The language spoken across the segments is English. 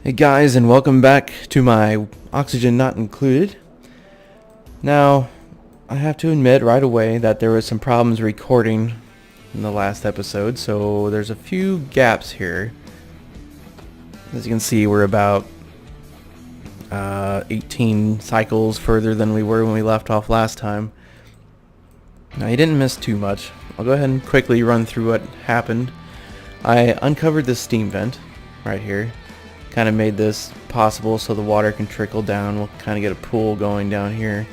Hey guys, and welcome back to my Oxygen Not Included. Now, I have to admit right away that there was some problems recording in the last episode, so there's a few gaps here. As you can see, we're about 18 cycles further than we were when we left off last time. Now, you didn't miss too much. I'll go ahead and quickly run through what happened. I uncovered this steam vent right here. Kind of made this possible so the water can trickle down. We'll kind of get a pool going down here.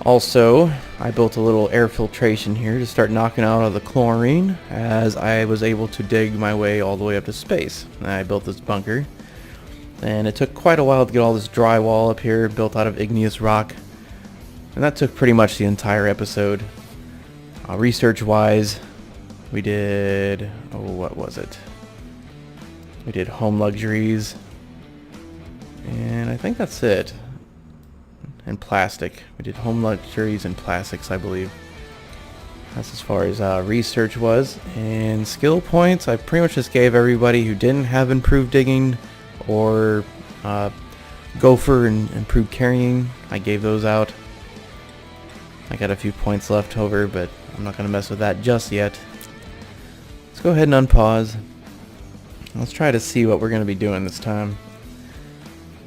Also, I built a little air filtration here to start knocking out all the chlorine, as I was able to dig my way all the way up to space. I built this bunker, and it took quite a while to get all this drywall up here built out of igneous rock, and that took pretty much the entire episode. Research wise, we did, what was it? We did home luxuries, and I think that's it. And plastic. We did home luxuries and plastics, I believe. That's as far as research was. And skill points, I pretty much just gave everybody who didn't have improved digging or gopher and improved carrying. I gave those out. I got a few points left over, but I'm not going to mess with that just yet. Let's go ahead and unpause. Let's try to see what we're going to be doing this time.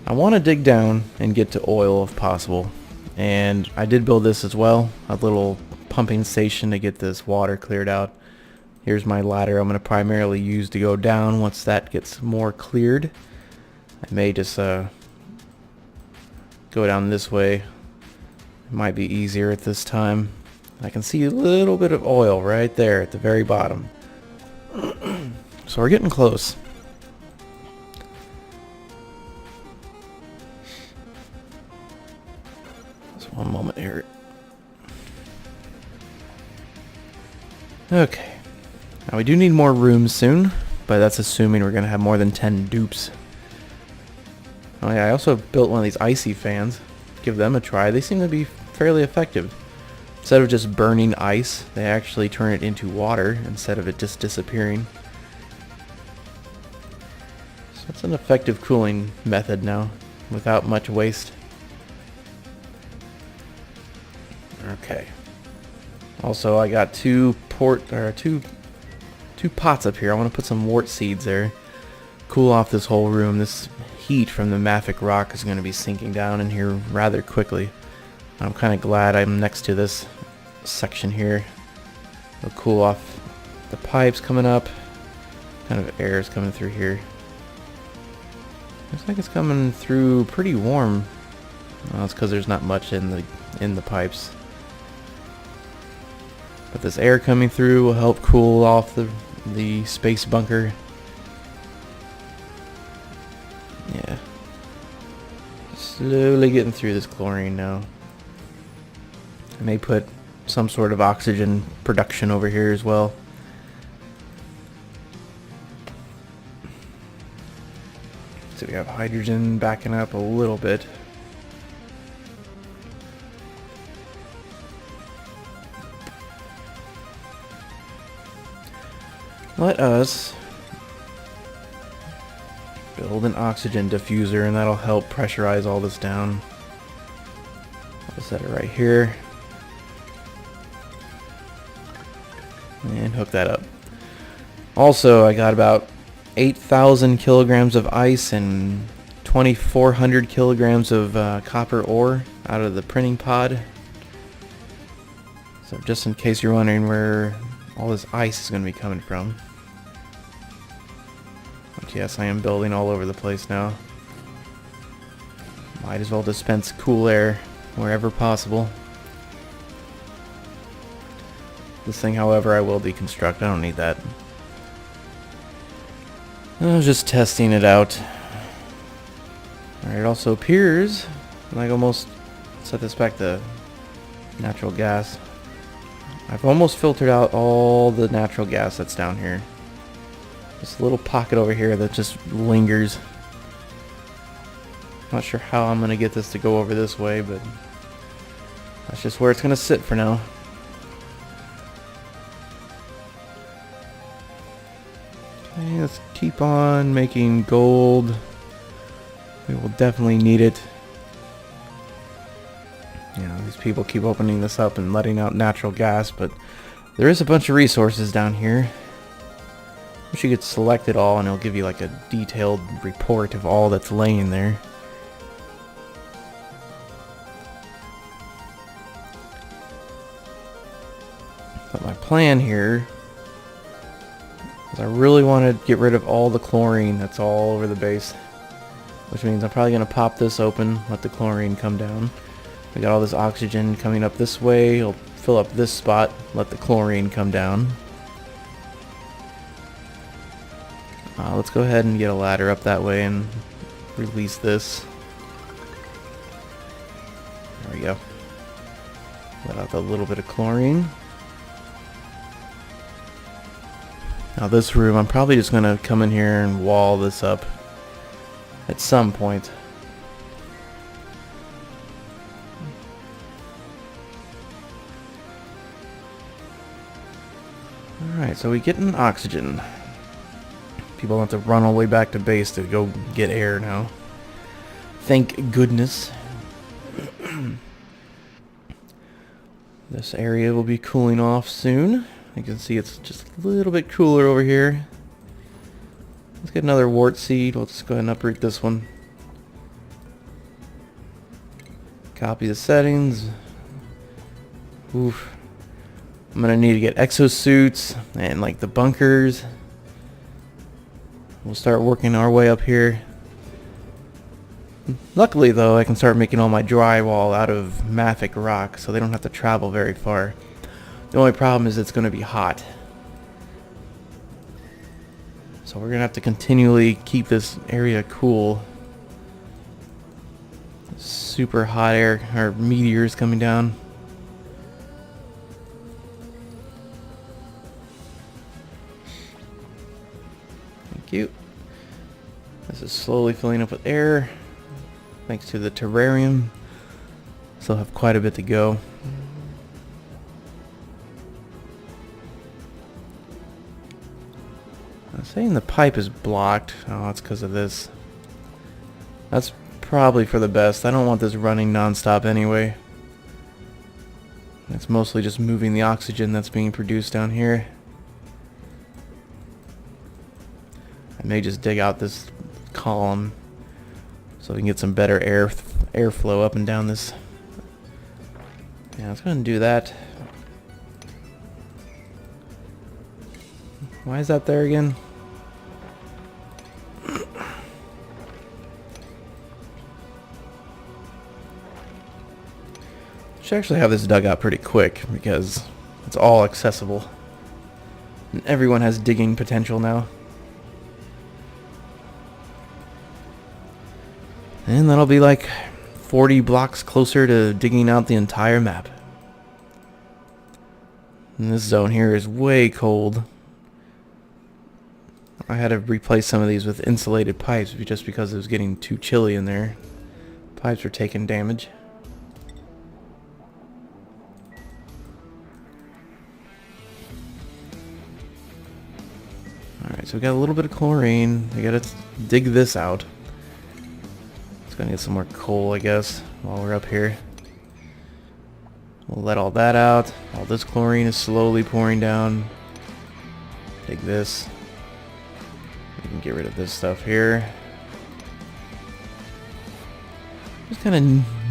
I want to dig down and get to oil if possible. And I did build this as well, a little pumping station to get this water cleared out. Here's my ladder I'm going to primarily use to go down once that gets more cleared. I may just go down this way. It might be easier at this time. I can see a little bit of oil right there at the very bottom. So we're getting close. Just one moment here. Okay. Now we do need more rooms soon, but that's assuming we're going to have more than 10 dupes. Oh yeah, I also built one of these icy fans. Give them a try. They seem to be fairly effective. Instead of just burning ice, they actually turn it into water instead of it just disappearing. It's an effective cooling method now, without much waste. Okay. Also, I got two pots up here. I want to put some wart seeds there. Cool off this whole room. This heat from the mafic rock is going to be sinking down in here rather quickly. I'm kind of glad I'm next to this section here. It'll cool off the pipes coming up. Kind of air is coming through here. Looks like it's coming through pretty warm. Well, it's because there's not much in the pipes. But this air coming through will help cool off the space bunker. Yeah. Slowly getting through this chlorine now. I may put some sort of oxygen production over here as well. So we have hydrogen backing up a little bit. Let us build an oxygen diffuser, and that'll help pressurize all this down. I'll set it right here. And hook that up. Also, I got about 8,000 kilograms of ice and 2,400 kilograms of copper ore out of the printing pod. So just in case you're wondering where all this ice is going to be coming from. But yes, I am building all over the place now. Might as well dispense cool air wherever possible. This thing, however, I will deconstruct. I don't need that. I was just testing it out. Alright, it also appears like almost set this back to natural gas. I've almost filtered out all the natural gas that's down here. This little pocket over here that just lingers. Not sure how I'm going to get this to go over this way, but that's just where it's going to sit for now. Okay, let's keep on making gold We will definitely need it. You know, these people keep opening this up and letting out natural gas, but there is a bunch of resources down here. Wish you could select it all and it'll give you like a detailed report of all that's laying there. But my plan here is I really want to get rid of all the chlorine that's all over the base. Which means I'm probably going to pop this open, let the chlorine come down. We got all this oxygen coming up this way. It'll fill up this spot, let the chlorine come down. Let's go ahead and get a ladder up that way and release this. There we go. Let out a little bit of chlorine. Now this room, I'm probably just going to come in here and wall this up at some point. Alright, so we get an oxygen. People have to run all the way back to base to go get air now. Thank goodness. This area will be cooling off soon. You can see it's just a little bit cooler over here. Let's get another wart seed. Let's go ahead and uproot this one. Copy the settings. Oof. I'm gonna need to get exosuits and like the bunkers. We'll start working our way up here. Luckily though, I can start making all my drywall out of mafic rock, so they don't have to travel very far. The only problem is it's going to be hot. So we're going to have to continually keep this area cool. Super hot air, or meteors coming down. Thank you. This is slowly filling up with air. Thanks to the terrarium. Still have quite a bit to go. I'm saying the pipe is blocked. Oh, it's because of this. That's probably for the best. I don't want this running non-stop anyway. It's mostly just moving the oxygen that's being produced down here. I may just dig out this column so we can get some better airflow up and down this. Yeah, let's go ahead and do that. Why is that there again? Should actually have this dug out pretty quick because it's all accessible. And everyone has digging potential now. And that'll be like 40 blocks closer to digging out the entire map. And this zone here is way cold. I had to replace some of these with insulated pipes just because it was getting too chilly in there. Pipes were taking damage. Alright, so we got a little bit of chlorine. We gotta dig this out. It's gonna get some more coal, I guess, while we're up here. We'll let all that out. All this chlorine is slowly pouring down. Take this. We can get rid of this stuff here. Just kind of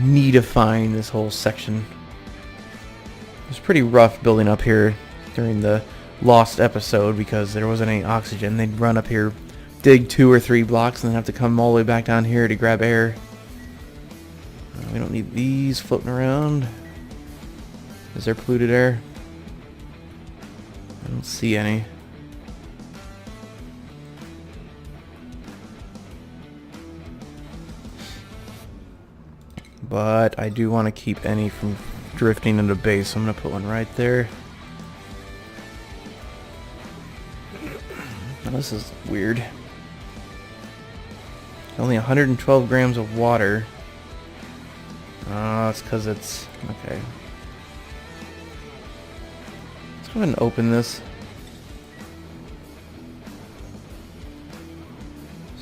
neatifying this whole section. It was pretty rough building up here during the lost episode because there wasn't any oxygen. They'd run up here, dig 2 or 3 blocks, and then have to come all the way back down here to grab air. We don't need these floating around. Is there polluted air? I don't see any. But I do want to keep any from drifting into base, so I'm going to put one right there. Now this is weird. Only 112 grams of water. Oh, it's because it's... okay. Let's go ahead and open this.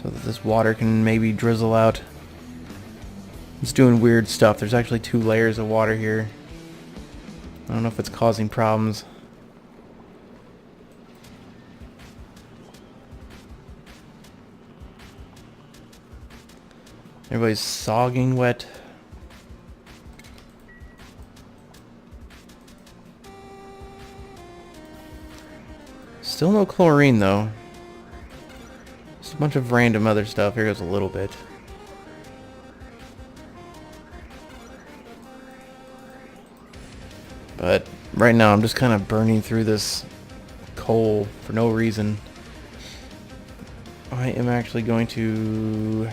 So that this water can maybe drizzle out. It's doing weird stuff. There's actually 2 layers of water here. I don't know if it's causing problems. Everybody's sogging wet. Still no chlorine though. Just a bunch of random other stuff. Here goes a little bit. But right now I'm just kind of burning through this coal for no reason. I am actually going to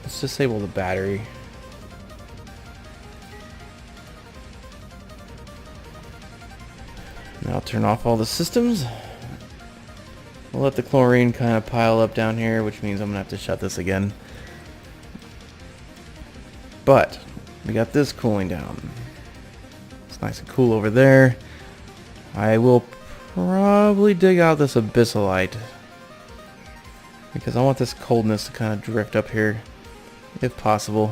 let's disable the battery. Now I'll turn off all the systems. We'll let the chlorine kind of pile up down here, which means I'm gonna have to shut this again. But we got this cooling down. It's nice and cool over there. I will probably dig out this abyssalite because I want this coldness to kind of drift up here if possible.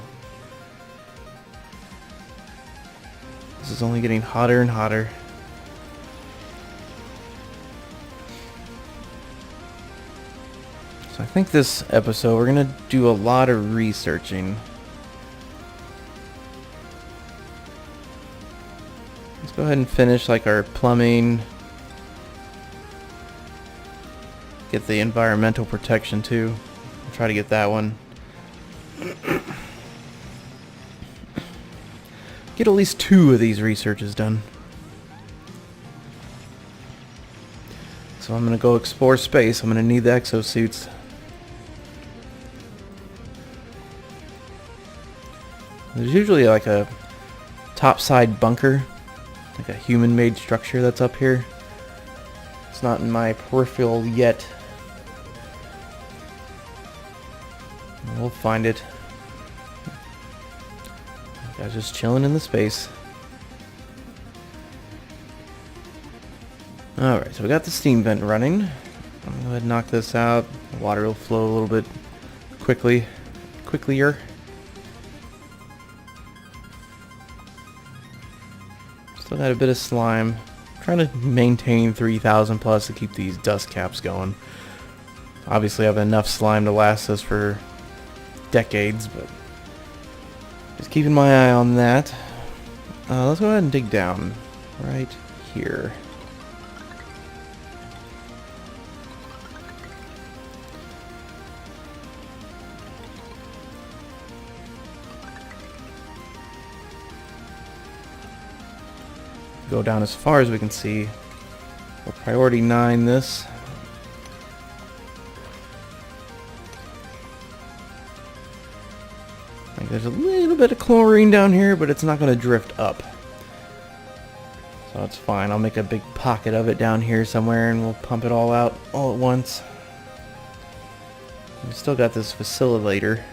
This is only getting hotter and hotter. So I think this episode we're gonna do a lot of researching. Let's go ahead and finish like our plumbing. Get the environmental protection too. I'll try to get that one. Get at least 2 of these researches done. So I'm gonna go explore space. I'm gonna need the exosuits. There's usually like a topside bunker, like a human-made structure that's up here. It's not in my peripheral yet. We'll find it. Guys, just chilling in the space. Alright, so we got the steam vent running. I'm gonna go ahead and knock this out. The water will flow a little bit quicklier. Still got a bit of slime. Trying to maintain 3,000 plus to keep these dust caps going. Obviously I have enough slime to last us for decades, but just keeping my eye on that. Let's go ahead and dig down right here. Go down as far as we can see. We'll priority 9 this. Like there's a little bit of chlorine down here, but it's not going to drift up. So it's fine. I'll make a big pocket of it down here somewhere and we'll pump it all out all at once. We've still got this facilitator.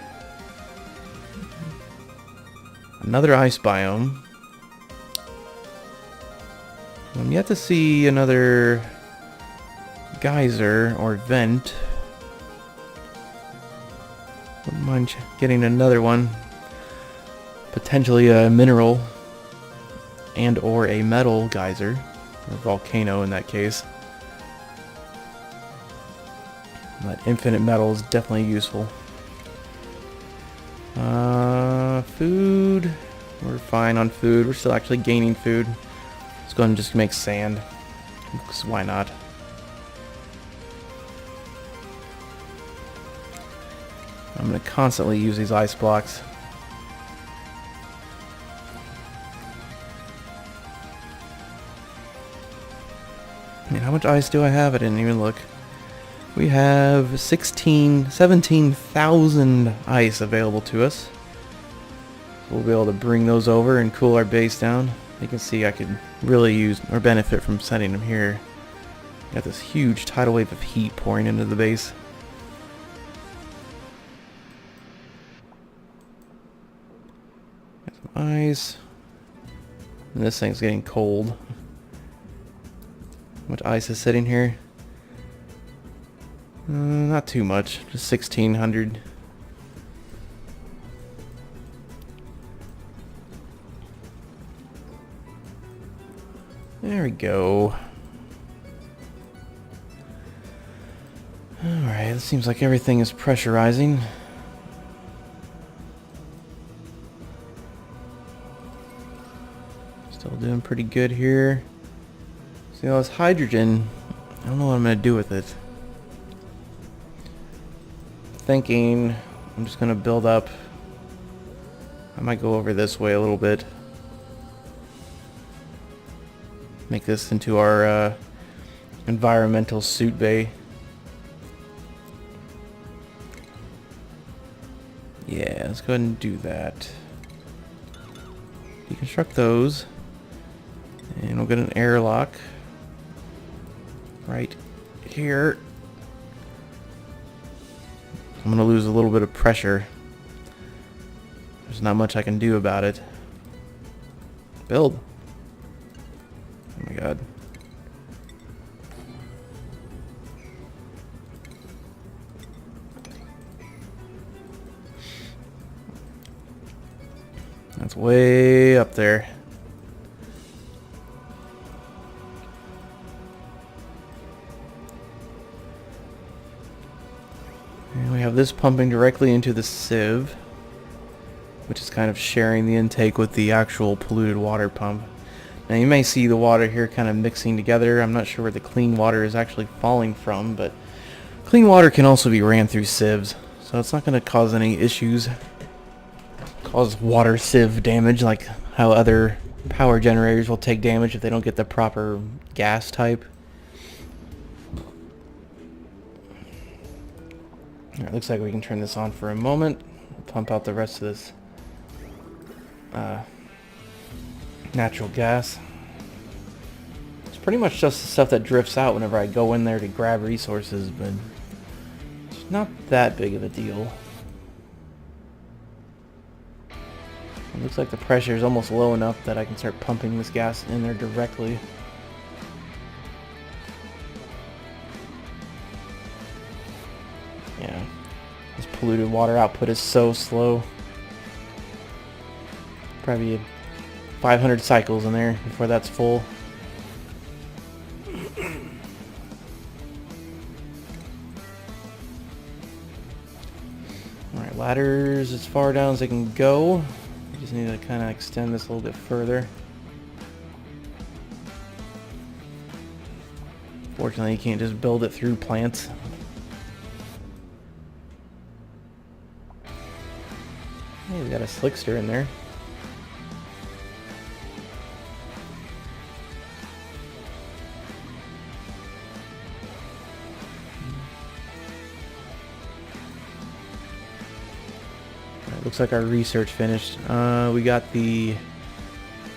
Another ice biome. I'm yet to see another geyser or vent. Wouldn't mind getting another one. Potentially a mineral and or a metal geyser. Or volcano in that case. But infinite metal is definitely useful. Food. We're fine on food. We're still actually gaining food. Let's go ahead and just make sand. Because why not? I'm going to constantly use these ice blocks. I mean, how much ice do I have? I didn't even look. We have 17,000 ice available to us. So we'll be able to bring those over and cool our base down. You can see I could really use or benefit from sending them here. Got this huge tidal wave of heat pouring into the base. Got some ice. And this thing's getting cold. How much ice is sitting here? Not too much, just 1,600. There we go. Alright, it seems like everything is pressurizing. Still doing pretty good here. See all this hydrogen, I don't know what I'm going to do with it. Thinking I'm just going to build up. I might go over this way a little bit. Make this into our environmental suit bay. Yeah, let's go ahead and do that. Deconstruct those. And we'll get an airlock right here. I'm going to lose a little bit of pressure. There's not much I can do about it. Build. Oh my god. That's way up there. And we have this pumping directly into the sieve, which is kind of sharing the intake with the actual polluted water pump. Now you may see the water here kind of mixing together. I'm not sure where the clean water is actually falling from, but clean water can also be ran through sieves, so it's not going to cause any issues. Cause water sieve damage, like how other power generators will take damage if they don't get the proper gas type. Alright, looks like we can turn this on for a moment. Pump out the rest of this natural gas. It's pretty much just the stuff that drifts out whenever I go in there to grab resources, but it's not that big of a deal. It looks like the pressure is almost low enough that I can start pumping this gas in there directly. Yeah, this polluted water output is so slow. Probably 500 cycles in there before that's full. Alright, ladders as far down as they can go. Just need to kind of extend this a little bit further. Fortunately, you can't just build it through plants. Hey, we got a slickster in there. Looks like our research finished. We got the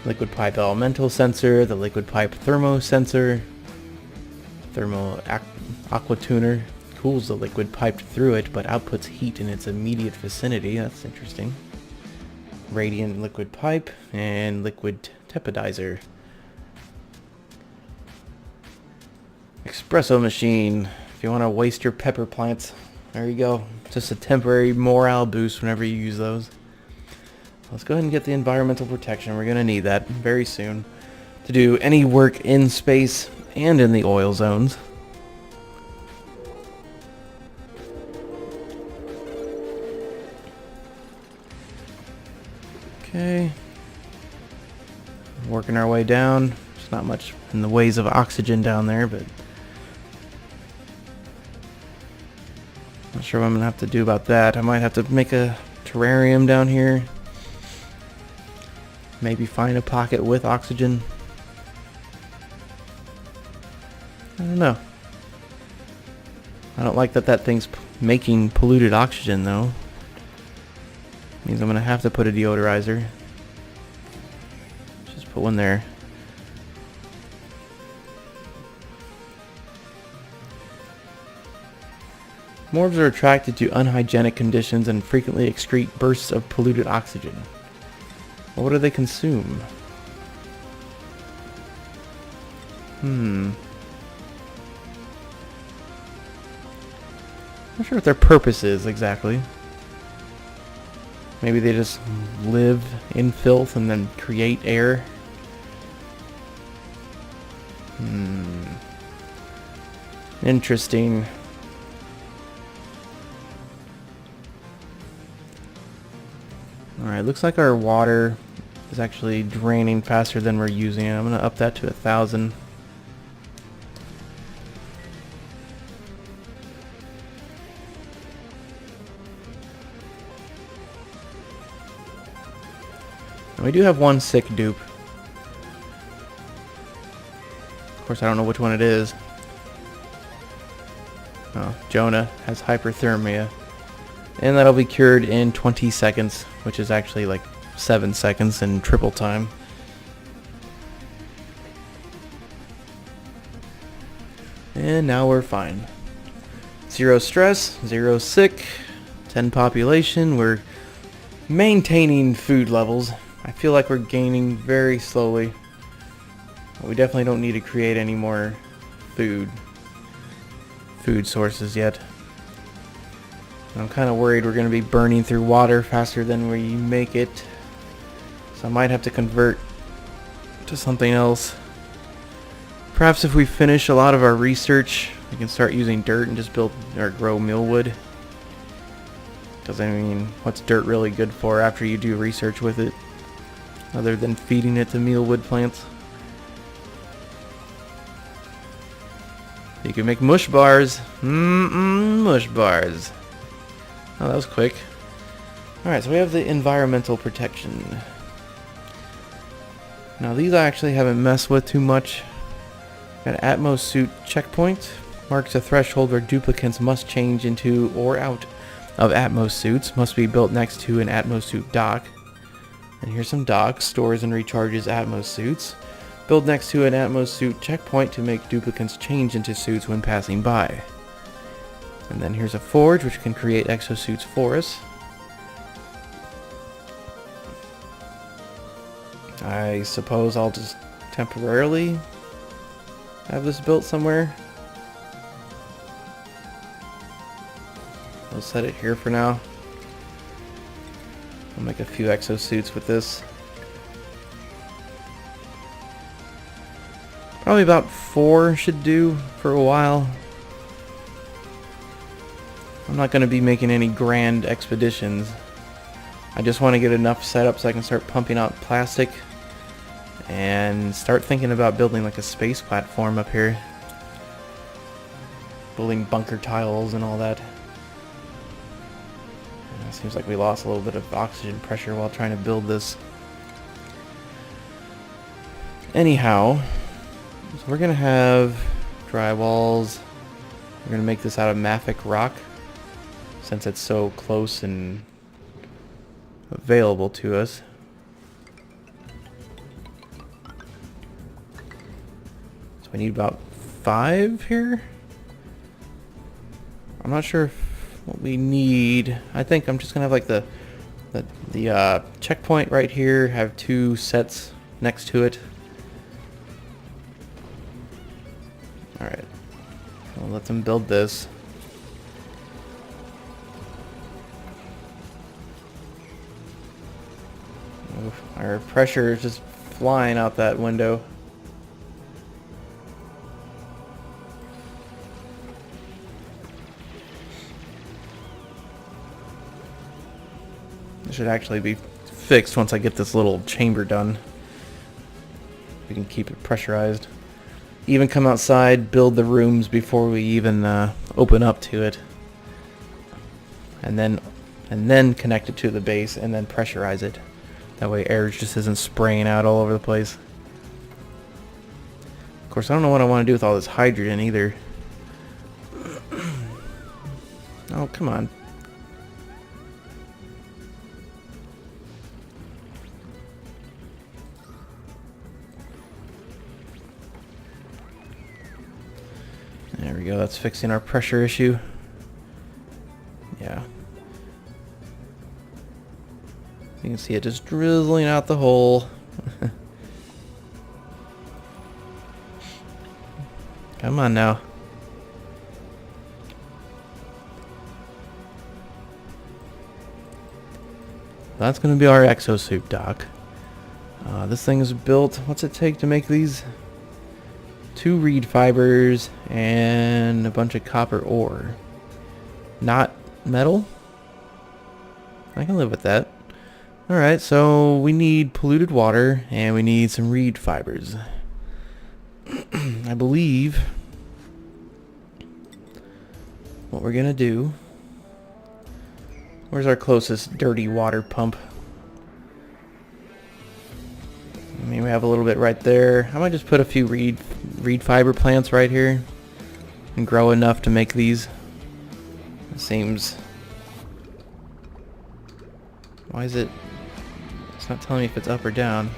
liquid pipe elemental sensor, the liquid pipe thermo sensor, thermal aqua tuner. Cools the liquid piped through it, but outputs heat in its immediate vicinity. That's interesting. Radiant liquid pipe and liquid tepidizer. Espresso machine. If you want to waste your pepper plants, there you go. Just a temporary morale boost whenever you use those. Let's go ahead and get the environmental protection. We're going to need that very soon to do any work in space and in the oil zones. Okay. Working our way down. There's not much in the ways of oxygen down there, but not sure what I'm gonna have to do about that. I might have to make a terrarium down here. Maybe find a pocket with oxygen. I don't know. I don't like that thing's making polluted oxygen though. Means I'm gonna have to put a deodorizer. Just put one there. Morbs are attracted to unhygienic conditions and frequently excrete bursts of polluted oxygen. Well, what do they consume? Not sure what their purpose is exactly. Maybe they just live in filth and then create air. Interesting. Alright, looks like our water is actually draining faster than we're using it. I'm going to up that to 1,000. And we do have one sick dupe. Of course, I don't know which one it is. Oh, Jonah has hyperthermia. And that'll be cured in 20 seconds, which is actually like 7 seconds in triple time. And now we're fine. 0 stress, 0 sick, 10 population. We're maintaining food levels. I feel like we're gaining very slowly. We definitely don't need to create any more food sources yet. I'm kind of worried we're going to be burning through water faster than we make it. So I might have to convert to something else. Perhaps if we finish a lot of our research, we can start using dirt and just build or grow mealwood. Because I mean, what's dirt really good for after you do research with it? Other than feeding it to mealwood plants. You can make mush bars. Mush bars. Oh, that was quick. Alright, so we have the environmental protection. Now these I actually haven't messed with too much. Got Atmos suit checkpoint. Marks a threshold where duplicants must change into or out of Atmos suits. Must be built next to an Atmos suit dock. And here's some docks. Stores and recharges Atmos suits. Build next to an Atmos suit checkpoint to make duplicants change into suits when passing by. And then here's a forge which can create exosuits for us. I suppose I'll just temporarily have this built somewhere. I'll set it here for now. I'll make a few exosuits with this. Probably about 4 should do for a while. I'm not going to be making any grand expeditions. I just want to get enough set up so I can start pumping out plastic and start thinking about building like a space platform up here. Building bunker tiles and all that. It seems like we lost a little bit of oxygen pressure while trying to build this. Anyhow, so we're going to have drywalls. We're going to make this out of mafic rock since it's so close and available to us. So we need about 5 here. I'm not sure what we need. I think I'm just gonna have like the checkpoint right here, have 2 sets next to it. Alright, we'll let them build this. Oof, our pressure is just flying out that window. It should actually be fixed once I get this little chamber done. We can keep it pressurized. Even come outside, build the rooms before we even open up to it. And then connect it to the base and then pressurize it. That way air just isn't spraying out all over the place. Of course, I don't know what I want to do with all this hydrogen either. Oh, come on. There we go, that's fixing our pressure issue. Yeah. You can see it just drizzling out the hole. Come on now. that's going to be our exosuit dock. This thing is built, what's it take to make these? 2 reed fibers and a bunch of copper ore. Not metal? I can live with that. Alright, so we need polluted water and we need some reed fibers. I believe what we're gonna do... Where's our closest dirty water pump? I mean, we have a little bit right there. I might just put a few reed fiber plants right here and grow enough to make these. It seems... Why is it... It's not telling me if it's up or down.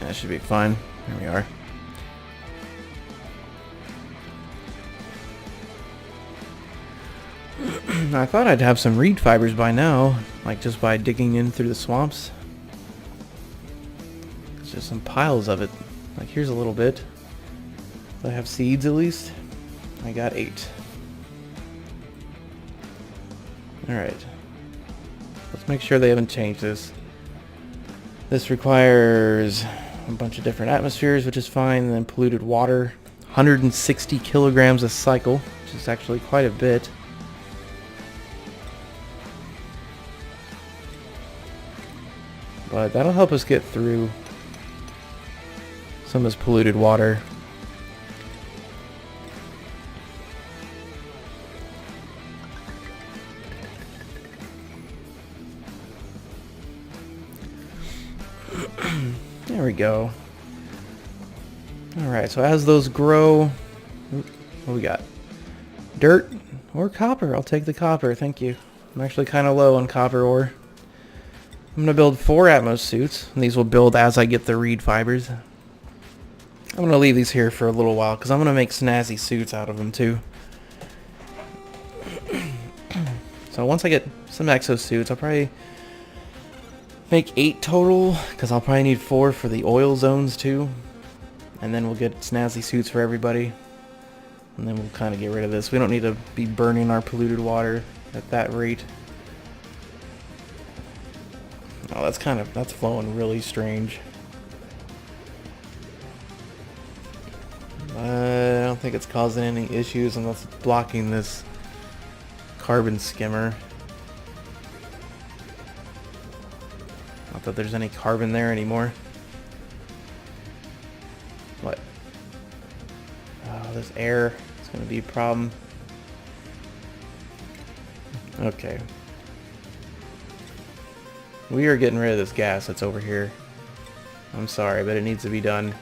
That should be fine. There we are. I thought I'd have some reed fibers by now, like just by digging in through the swamps. There's just some piles of it. Like here's a little bit. Do I have seeds at least? I got 8. Alright. Let's make sure they haven't changed this. This requires a bunch of different atmospheres, which is fine, and then polluted water. 160 kilograms a cycle, which is actually quite a bit. But that'll help us get through some of this polluted water. There we go. Alright, so as those grow... What do we got? Dirt or copper? I'll take the copper, thank you. I'm actually kind of low on copper ore. I'm going to build 4 Atmos suits, and these will build as I get the reed fibers. I'm going to leave these here for a little while, because I'm going to make snazzy suits out of them too. So once I get some exosuits, I'll probably make 8 total, because I'll probably need 4 for the oil zones too. And then we'll get snazzy suits for everybody. And then we'll kind of get rid of this. We don't need to be burning our polluted water at that rate. Oh, that's flowing really strange. I don't think it's causing any issues unless it's blocking this carbon skimmer. Not that there's any carbon there anymore. What? Oh, this air is going to be a problem. Okay. We are getting rid of this gas that's over here. I'm sorry, but it needs to be done.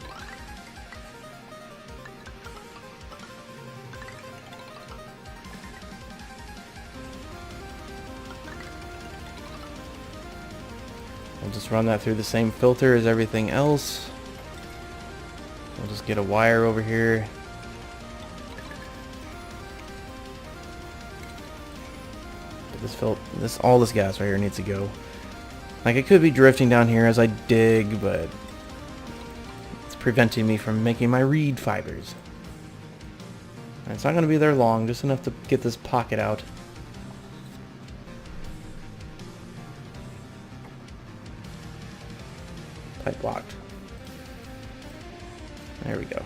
We'll just run that through the same filter as everything else. We'll just get a wire over here. All this gas right here needs to go. Like, it could be drifting down here as I dig, but it's preventing me from making my reed fibers. And it's not going to be there long, just enough to get this pocket out. Pipe blocked. There we go.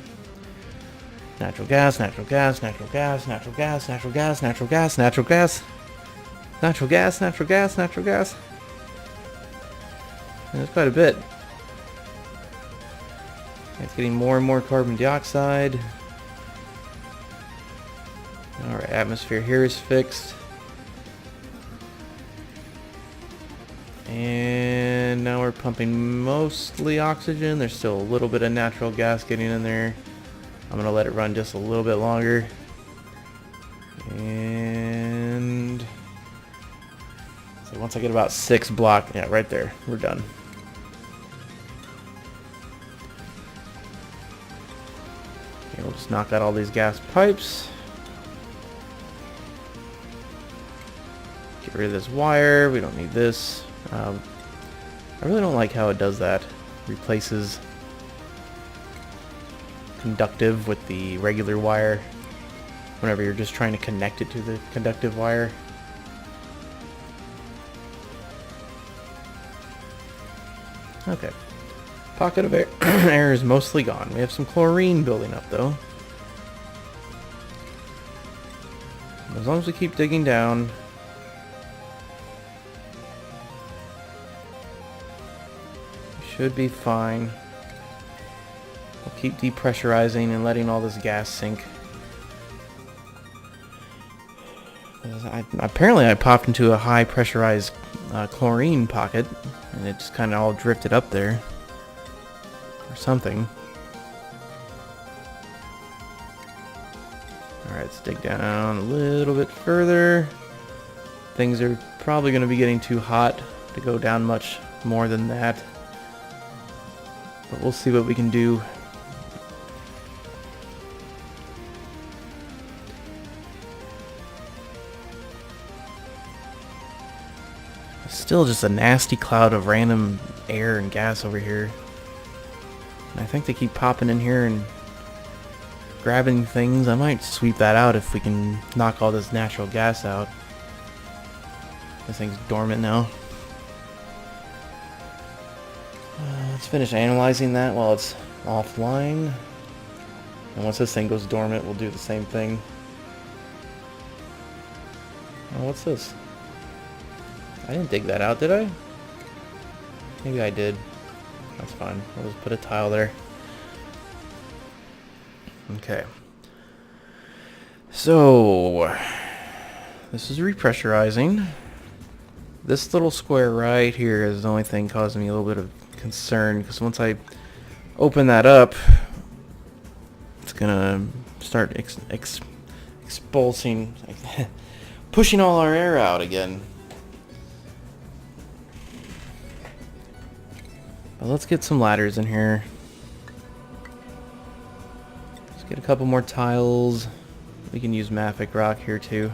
Natural gas, natural gas, natural gas, natural gas, natural gas, natural gas, natural gas. Natural gas, natural gas, natural gas. That's quite a bit. It's getting more and more carbon dioxide. Alright, atmosphere here is fixed. And now we're pumping mostly oxygen. There's still a little bit of natural gas getting in there. I'm going to let it run just a little bit longer. And so once I get about 6 block, yeah, right there, we're done. Okay, we'll just knock out all these gas pipes. Get rid of this wire. We don't need this. I really don't like how it does that. Replaces conductive with the regular wire. whenever you're just trying to connect it to the conductive wire. Okay. Pocket of air, air is mostly gone. We have some chlorine building up though. As long as we keep digging down. We should be fine. We'll keep depressurizing and letting all this gas sink. Apparently I popped into a high pressurized chlorine pocket and it just kind of all drifted up there. Or something. Alright, let's dig down a little bit further. Things are probably going to be getting too hot to go down much more than that. But we'll see what we can do. Still just a nasty cloud of random air and gas over here. And I think they keep popping in here and grabbing things. I might sweep that out if we can knock all this natural gas out. This thing's dormant now. Let's finish analyzing that while it's offline. And once this thing goes dormant, we'll do the same thing. Oh, what's this? I didn't dig that out, did I? Maybe I did. That's fine. I'll just put a tile there. Okay. So, this is repressurizing. This little square right here is the only thing causing me a little bit of concern, because once I open that up, it's gonna start expulsing, pushing all our air out again. But let's get some ladders in here. Let's get a couple more tiles. We can use mafic rock here too.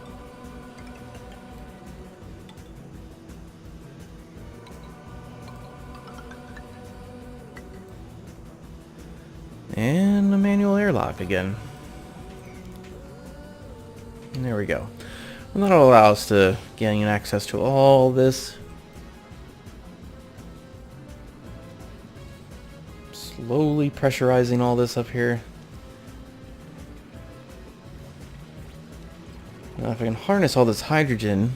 And a manual airlock again. And there we go. And that'll allow us to gain access to all this. Slowly pressurizing all this up here. Now if I can harness all this hydrogen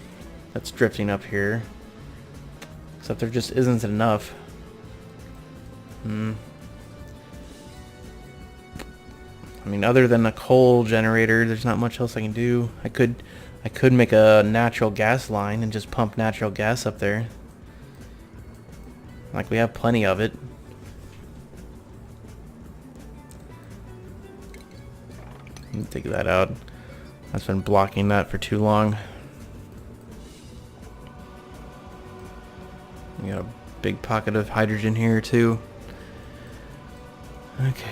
that's drifting up here. Except there just isn't enough. I mean, other than a coal generator, there's not much else I can do. I could make a natural gas line and just pump natural gas up there. Like, we have plenty of it. Let me take that out. That's been blocking that for too long. We got a big pocket of hydrogen here too. Okay.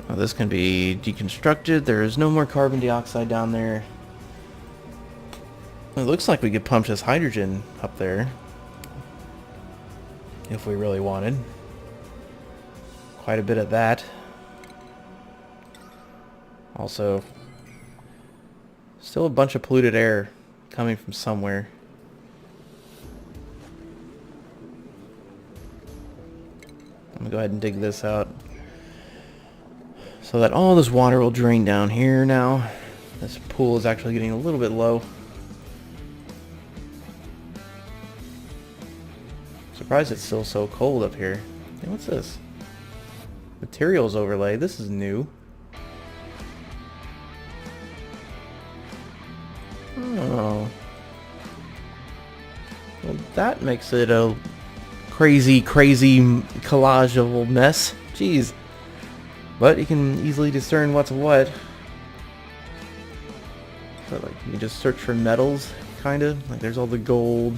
Well, this can be deconstructed. There is no more carbon dioxide down there. It looks like we could pump this hydrogen up there if we really wanted. Quite a bit of that. Also, still a bunch of polluted air coming from somewhere. I'm gonna go ahead and dig this out so that all this water will drain down here now. This pool is actually getting a little bit low. Surprised it's still so cold up here. Hey, what's this? Materials overlay. This is new. Oh. Well, that makes it a crazy collage of a mess. Jeez. But you can easily discern what's what. So, like, you just search for metals, kind of. Like, there's all the gold.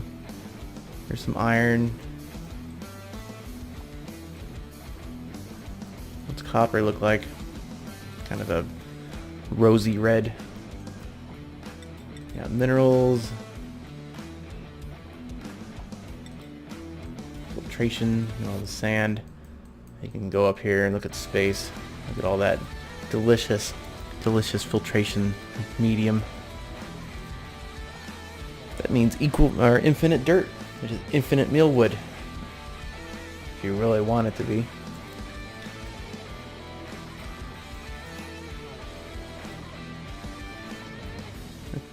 There's some iron. What's copper look like? Kind of a rosy red. Yeah, minerals. Filtration, all the sand. You can go up here and look at space. Look at all that delicious, delicious filtration medium. That means equal or infinite dirt, which is infinite mealwood. If you really want it to be.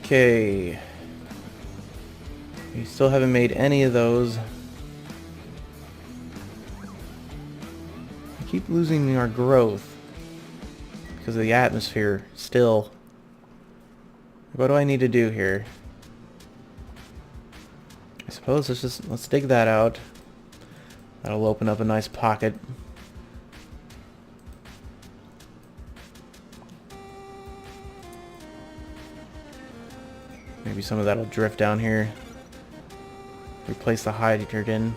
Okay. We still haven't made any of those. We keep losing our growth because of the atmosphere still. What do I need to do here? I suppose let's dig that out. That'll open up a nice pocket. Maybe some of that'll drift down here. Replace the hydrogen.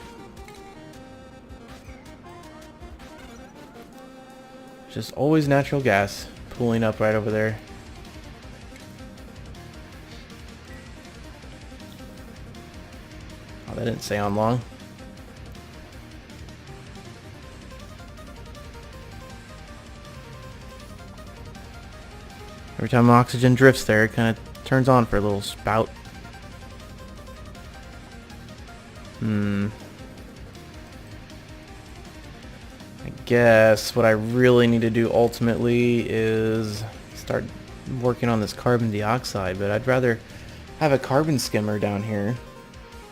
Just always natural gas pooling up right over there. Oh, that didn't stay on long. Every time oxygen drifts there, it kind of turns on for a little spout. I guess what I really need to do ultimately is start working on this carbon dioxide, but I'd rather have a carbon skimmer down here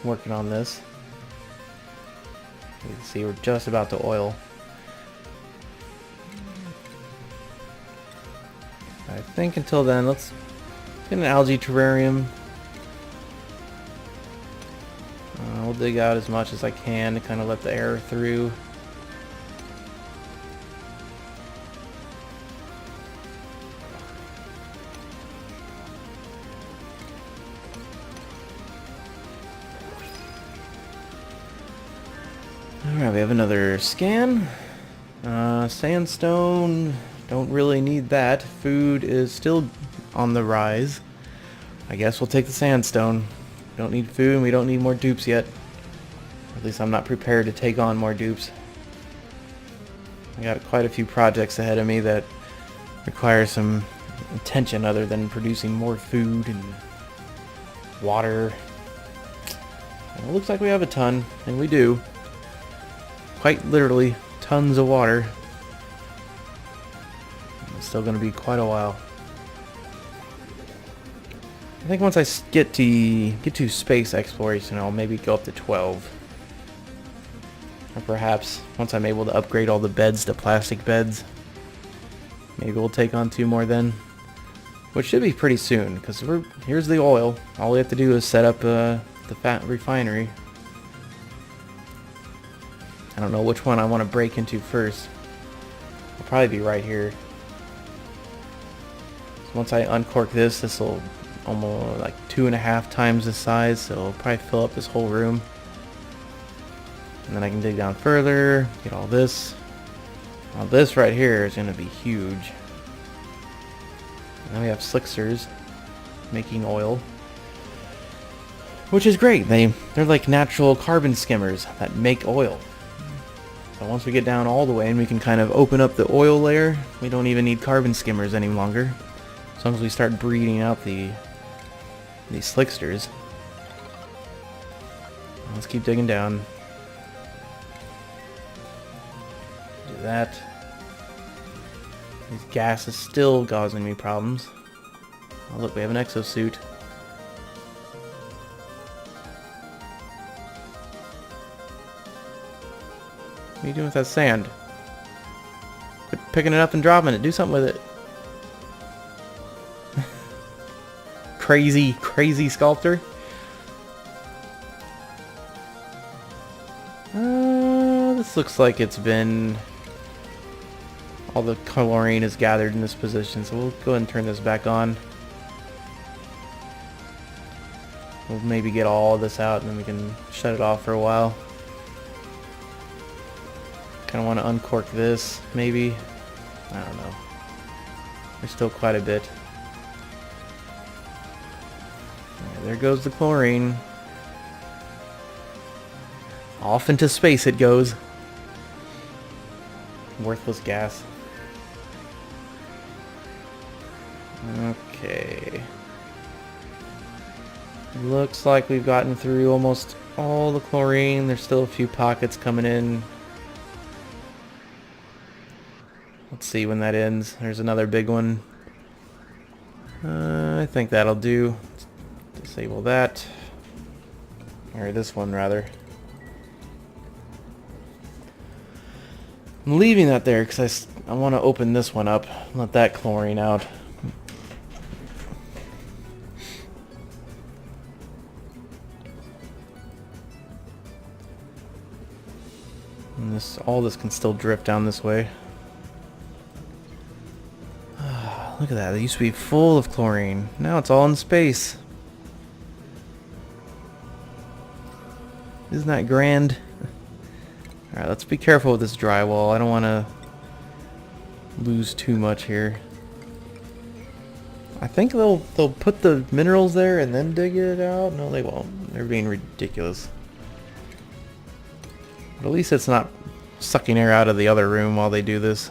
working on this. You can see we're just about to oil. I think until then, let's get an algae terrarium. We'll dig out as much as I can to kind of let the air through. Alright, we have another scan. Sandstone, don't really need that. Food is still on the rise. I guess we'll take the sandstone. We don't need food and we don't need more dupes yet. At least I'm not prepared to take on more dupes. I got quite a few projects ahead of me that require some attention other than producing more food and water. And it looks like we have a ton, and we do. Quite literally, tons of water. It's still going to be quite a while. I think once I get to space exploration, I'll maybe go up to 12. Or perhaps once I'm able to upgrade all the beds to plastic beds, maybe we'll take on 2 more then. Which should be pretty soon, because here's the oil. All we have to do is set up the fat refinery. I don't know which one I want to break into first. It'll probably be right here. So once I uncork this will almost like 2.5 times the size, so it'll probably fill up this whole room. And then I can dig down further, get all this. Now this right here is going to be huge. And then we have slicksters making oil, which is great. They're like natural carbon skimmers that make oil. So once we get down all the way and we can kind of open up the oil layer, we don't even need carbon skimmers any longer. As long as we start breeding out these slicksters. Let's keep digging down. Do that. This gas is still causing me problems. Oh look, we have an exosuit. What are you doing with that sand? Quit picking it up and dropping it. Do something with it. Crazy sculptor. This looks like it's been... all the chlorine is gathered in this position, so we'll go ahead and turn this back on. We'll maybe get all of this out and then we can shut it off for a while. Kind of want to uncork this, maybe. I don't know. There's still quite a bit. Right, there goes the chlorine. Off into space it goes. Worthless gas. Okay. Looks like we've gotten through almost all the chlorine. There's still a few pockets coming in. Let's see when that ends. There's another big one. I think that'll do. Disable that. Or this one, rather. I'm leaving that there because I want to open this one up. Let that chlorine out. And all this can still drift down this way. Look at that. It used to be full of chlorine. Now it's all in space. Isn't that grand? Alright, let's be careful with this drywall. I don't want to lose too much here. I think they'll put the minerals there and then dig it out. No, they won't. They're being ridiculous. But at least it's not sucking air out of the other room while they do this.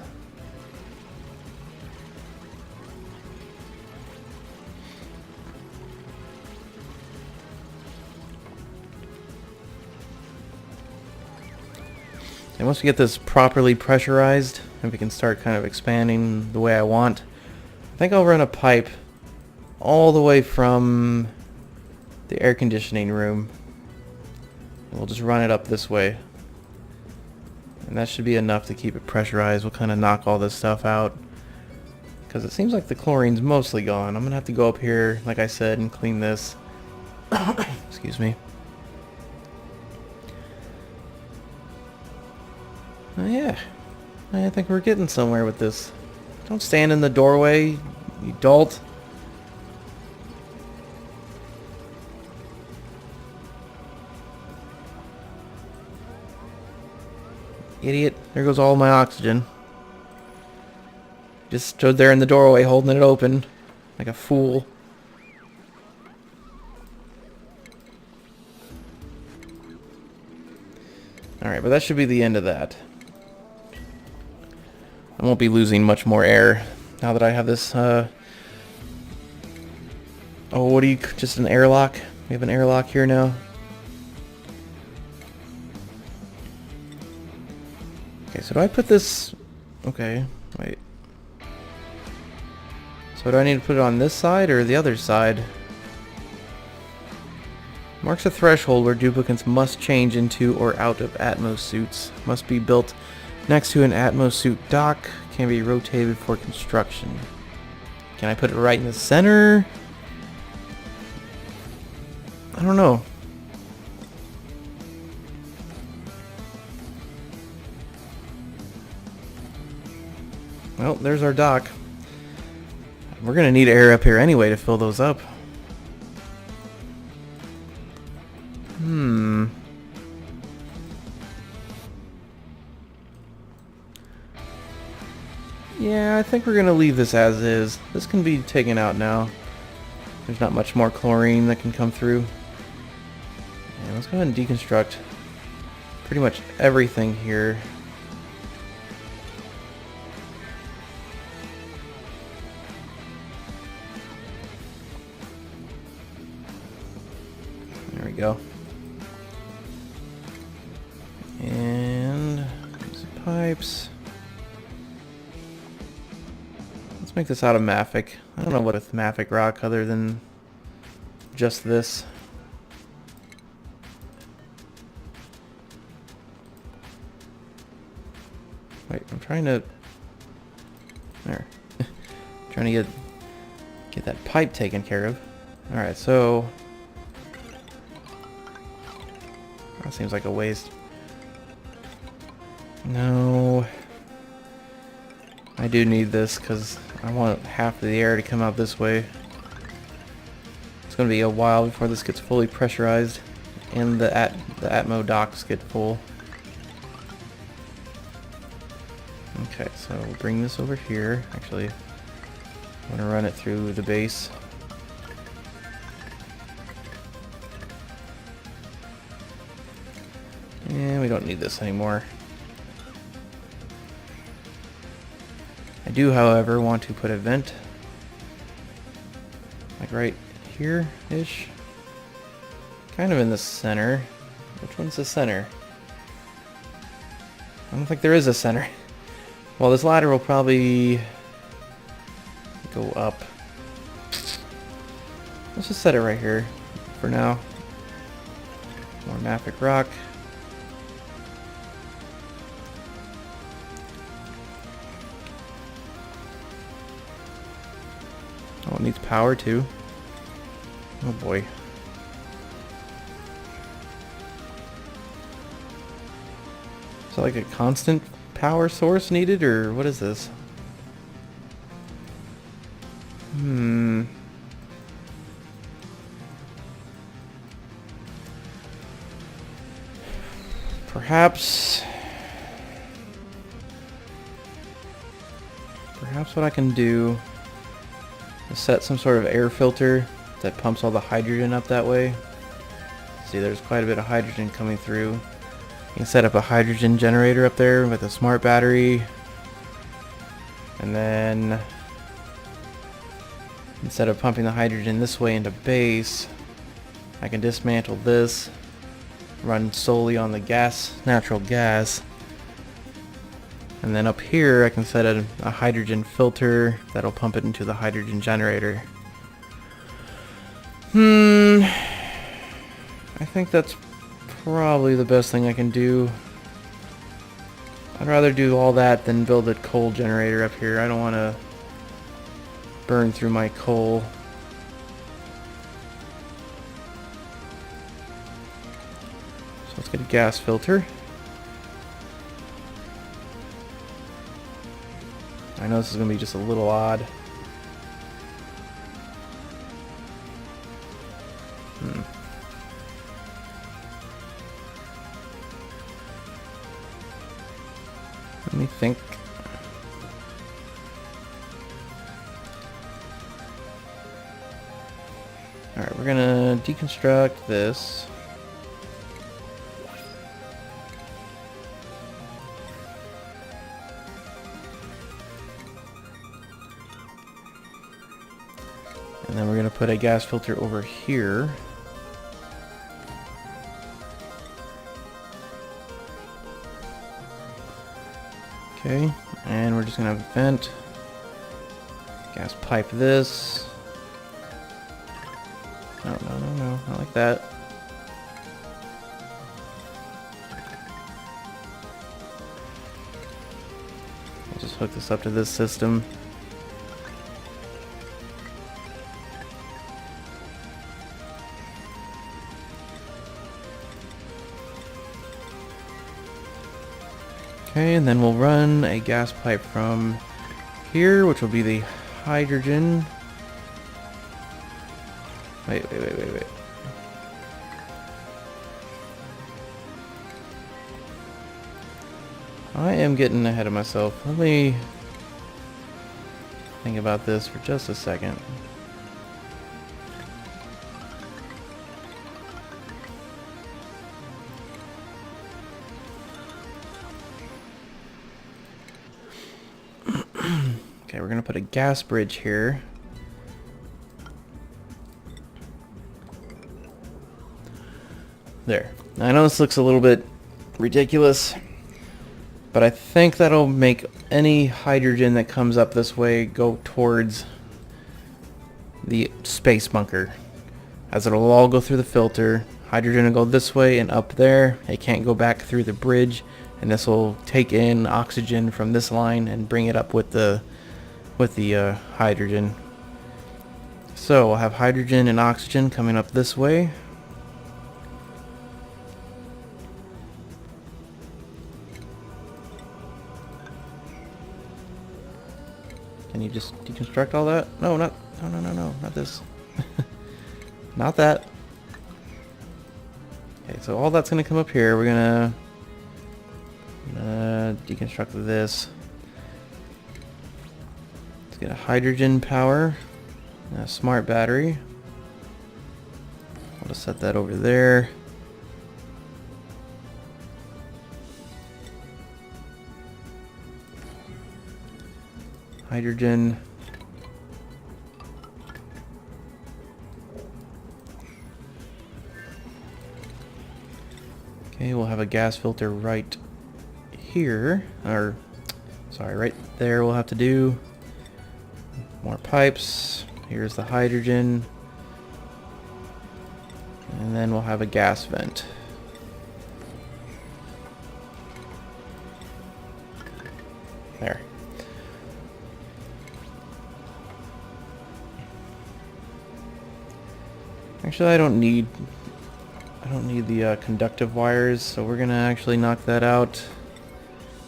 And once we get this properly pressurized, and we can start kind of expanding the way I want, I think I'll run a pipe all the way from the air conditioning room. We'll just run it up this way. And that should be enough to keep it pressurized. We'll kind of knock all this stuff out. Because it seems like the chlorine's mostly gone. I'm going to have to go up here, like I said, and clean this. Excuse me. Yeah, I think we're getting somewhere with this. Don't stand in the doorway, you dolt. Idiot. There goes all my oxygen. Just stood there in the doorway holding it open like a fool. Alright, but that should be the end of that. I won't be losing much more air now that I have this, oh, what do you, just an airlock? We have an airlock here now. Okay, so do I put this, okay, wait. So do I need to put it on this side or the other side? Marks a threshold where duplicates must change into or out of Atmos suits. Must be built next to an Atmos suit dock. Can be rotated for construction. Can I put it right in the center? I don't know. Well, there's our dock. We're gonna need air up here anyway to fill those up. Yeah, I think we're gonna leave this as is. This can be taken out now. There's not much more chlorine that can come through. Yeah, let's go ahead and deconstruct pretty much everything here. There we go. And some pipes. Let's make this out of mafic. I don't know what with mafic rock other than just this. Wait, I'm trying to... There. Trying to get that pipe taken care of. Alright, so... That seems like a waste. No. I do need this because I want half of the air to come out this way. It's going to be a while before this gets fully pressurized and the Atmo docks get full. Okay, so we'll bring this over here. Actually, I'm going to run it through the base. And we don't need this anymore. I do, however, want to put a vent Like right here-ish. Kind of in the center. Which one's the center? I don't think there is a center. Well, this ladder will probably go up. Let's just set it right here for now. More mafic rock. Oh, it needs power too. Oh boy. Is that like a constant power source needed, or what is this? Perhaps what I can do is set some sort of air filter that pumps all the hydrogen up that way. See, there's quite a bit of hydrogen coming through. You can set up a hydrogen generator up there with a smart battery. And then instead of pumping the hydrogen this way into base, I can dismantle this, run solely on the gas, natural gas. And then up here I can set a hydrogen filter that'll pump it into the hydrogen generator. I think that's probably the best thing I can do. I'd rather do all that than build a coal generator up here. I don't want to burn through my coal. So let's get a gas filter. I know this is going to be just a little odd. Let me think. Alright, we're going to deconstruct this. And then we're going to put a gas filter over here. Okay, and we're just going to vent. Gas pipe this. No, not like that. I'll just hook this up to this system. Okay, and then we'll run a gas pipe from here, which will be the hydrogen. Wait. I am getting ahead of myself. Let me think about this for just a second. Okay, we're gonna put a gas bridge here. There. Now, I know this looks a little bit ridiculous, but I think that'll make any hydrogen that comes up this way go towards the space bunker, as it'll all go through the filter. Hydrogen will go this way and up there. It can't go back through the bridge, and this will take in oxygen from this line and bring it up with the hydrogen. So we'll have hydrogen and oxygen coming up this way. Can you just deconstruct all that? No, not this. Not that. Okay, so all that's gonna come up here. We're gonna deconstruct this. Let's get a hydrogen power, and a smart battery. I'll just set that over there. Hydrogen. Okay, we'll have a gas filter right here, or sorry, right there. We'll have to do more pipes. Here's the hydrogen, and then we'll have a gas vent. There. Actually, I don't need the conductive wires, so we're gonna actually knock that out.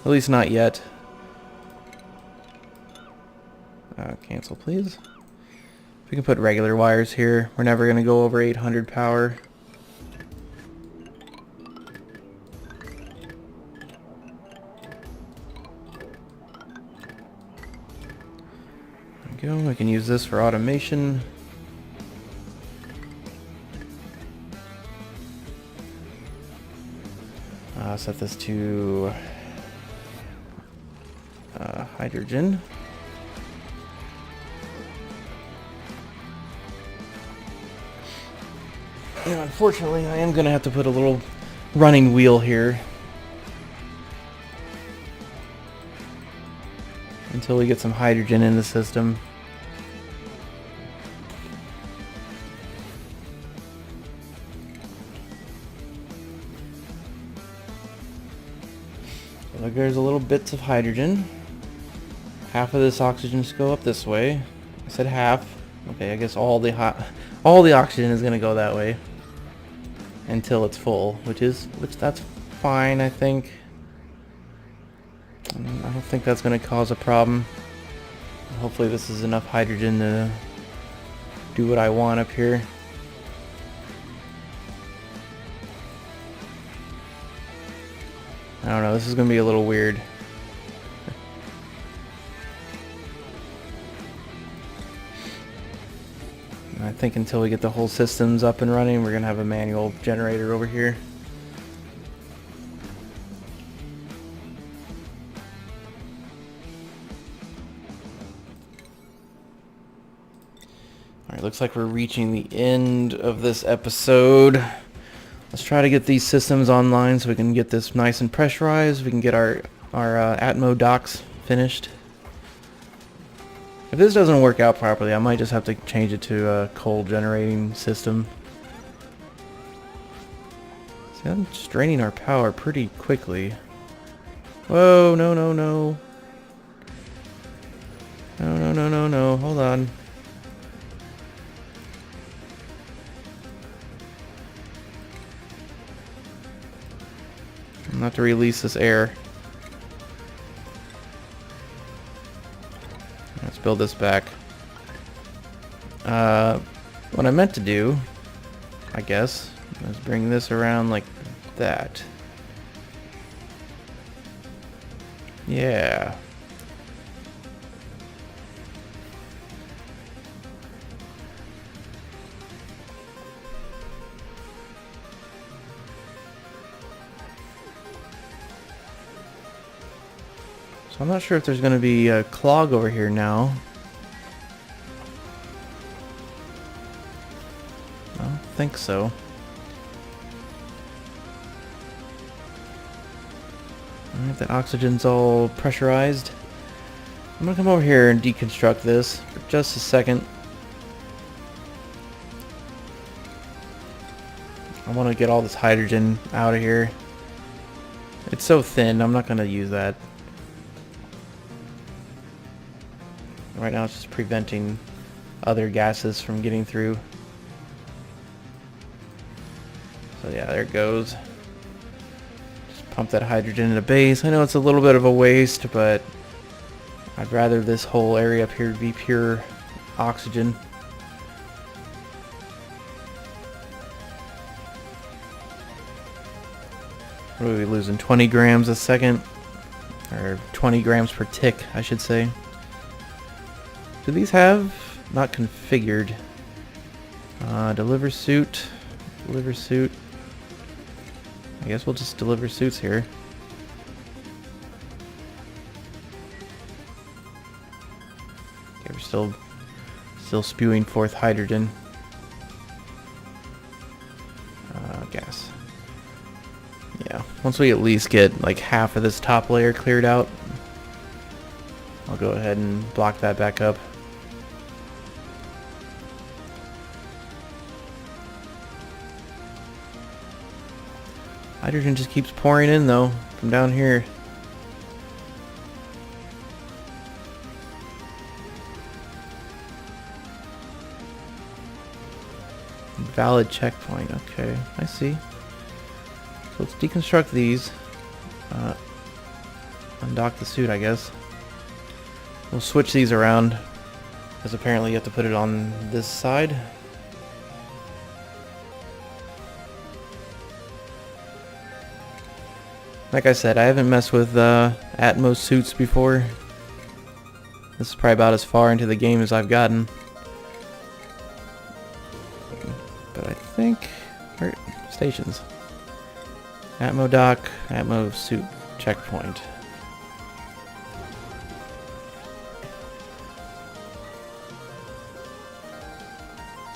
At least not yet. Cancel, please. We can put regular wires here. We're never gonna go over 800 power. There we go. We can use this for automation. Set this to hydrogen. And unfortunately, I am going to have to put a little running wheel here until we get some hydrogen in the system. Look, there's a little bits of hydrogen. Half of this oxygen just go up this way. I said half. Okay, I guess all the oxygen is gonna go that way until it's full, which that's fine, I think. I don't think that's gonna cause a problem. Hopefully, this is enough hydrogen to do what I want up here. I don't know, this is gonna be a little weird. I think until we get the whole systems up and running, we're gonna have a manual generator over here. Alright, looks like we're reaching the end of this episode. Let's try to get these systems online so we can get this nice and pressurized. We can get our Atmo docks finished. If this doesn't work out properly, I might just have to change it to a coal generating system. See, I'm straining our power pretty quickly. Whoa, no, no, no. No, no, no, no, no. Hold on. I'm gonna have to release this air. Let's build this back. What I meant to do, I guess, is bring this around like that. Yeah. So I'm not sure if there's going to be a clog over here now. I don't think so. Alright, the oxygen's all pressurized. I'm going to come over here and deconstruct this for just a second. I want to get all this hydrogen out of here. It's so thin, I'm not going to use that. Right now it's just preventing other gases from getting through. So yeah, there it goes. Just pump that hydrogen into base. I know it's a little bit of a waste, but I'd rather this whole area up here be pure oxygen. What are we losing? 20 grams a second? Or 20 grams per tick, I should say. Do these have not configured? Deliver suit. Deliver suit. I guess we'll just deliver suits here. Okay, we're still spewing forth hydrogen. Gas. Yeah, Once we at least get like half of this top layer cleared out, I'll go ahead and block that back up. Hydrogen just keeps pouring in though from down here. Valid checkpoint. Okay, I see. So let's deconstruct these. Undock the suit, I guess. We'll switch these around, because apparently you have to put it on this side. Like I said, I haven't messed with Atmos suits before. This is probably about as far into the game as I've gotten. But I think... stations. Atmo dock, Atmo suit checkpoint.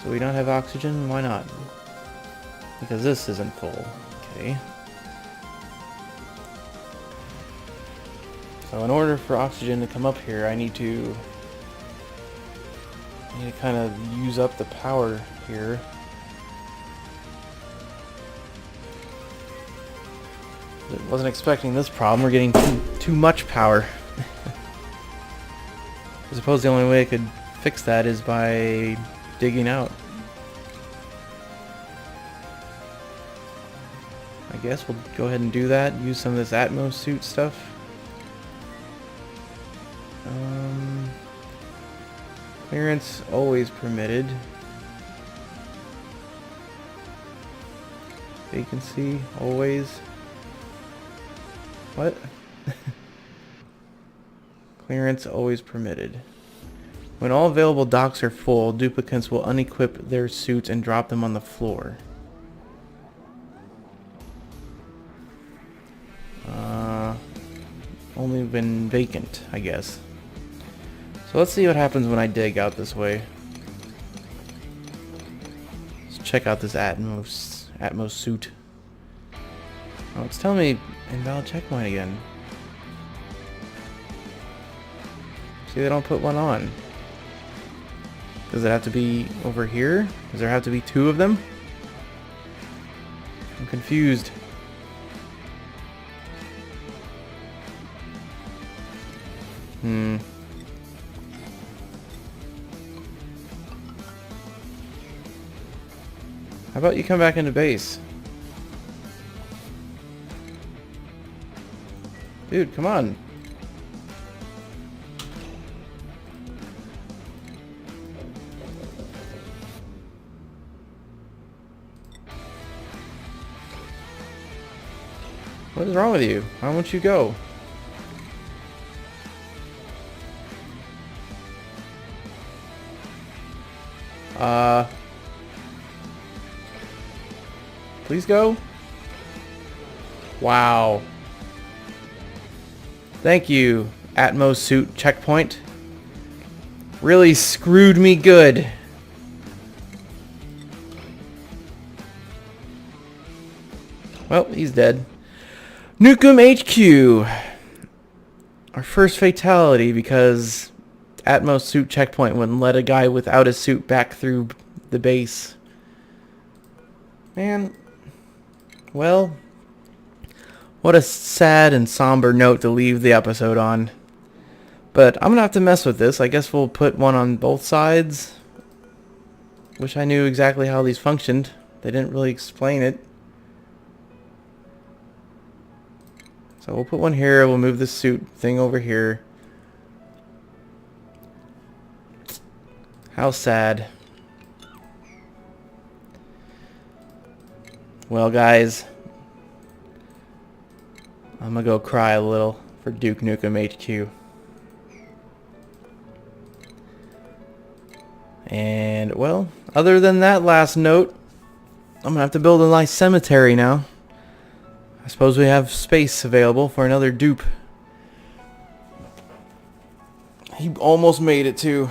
So we don't have oxygen? Why not? Because this isn't full. Okay. So in order for oxygen to come up here, I need to kind of use up the power here. I wasn't expecting this problem. We're getting too much power. I suppose the only way I could fix that is by digging out. I guess we'll go ahead and do that. Use some of this Atmos suit stuff. Clearance always permitted. Vacancy always. What? Clearance always permitted. When all available docks are full, duplicants will unequip their suits and drop them on the floor. Only when vacant, I guess. So let's see what happens when I dig out this way. Let's check out this Atmos suit. Oh, it's telling me invalid checkpoint again. See, they don't put one on. Does it have to be over here? Does there have to be two of them? I'm confused. How about you come back into base? Dude, come on. What is wrong with you? Why won't you go? Please go. Wow. Thank you, Atmos suit checkpoint. Really screwed me good. Well, he's dead. Nukem HQ. Our first fatality because Atmos suit checkpoint wouldn't let a guy without a suit back through the base. Man. Well, what a sad and somber note to leave the episode on. But I'm gonna have to mess with this. I guess we'll put one on both sides. Wish I knew exactly how these functioned. They didn't really explain it. So we'll put one here. We'll move the suit thing over here. How sad. Well, guys, I'm gonna go cry a little for Duke Nukem HQ. And, well, other than that last note, I'm gonna have to build a nice cemetery now. I suppose we have space available for another dupe. He almost made it too.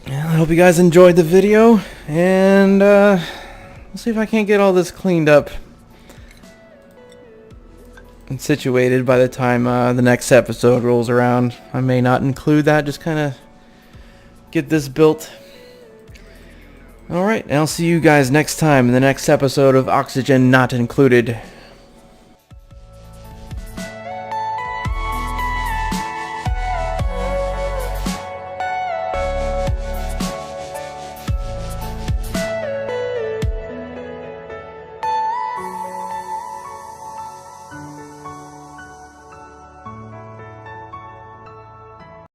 I hope you guys enjoyed the video, and We'll see if I can't get all this cleaned up and situated by the time the next episode rolls around. I may not include that, just kind of get this built. Alright, and I'll see you guys next time in the next episode of Oxygen Not Included.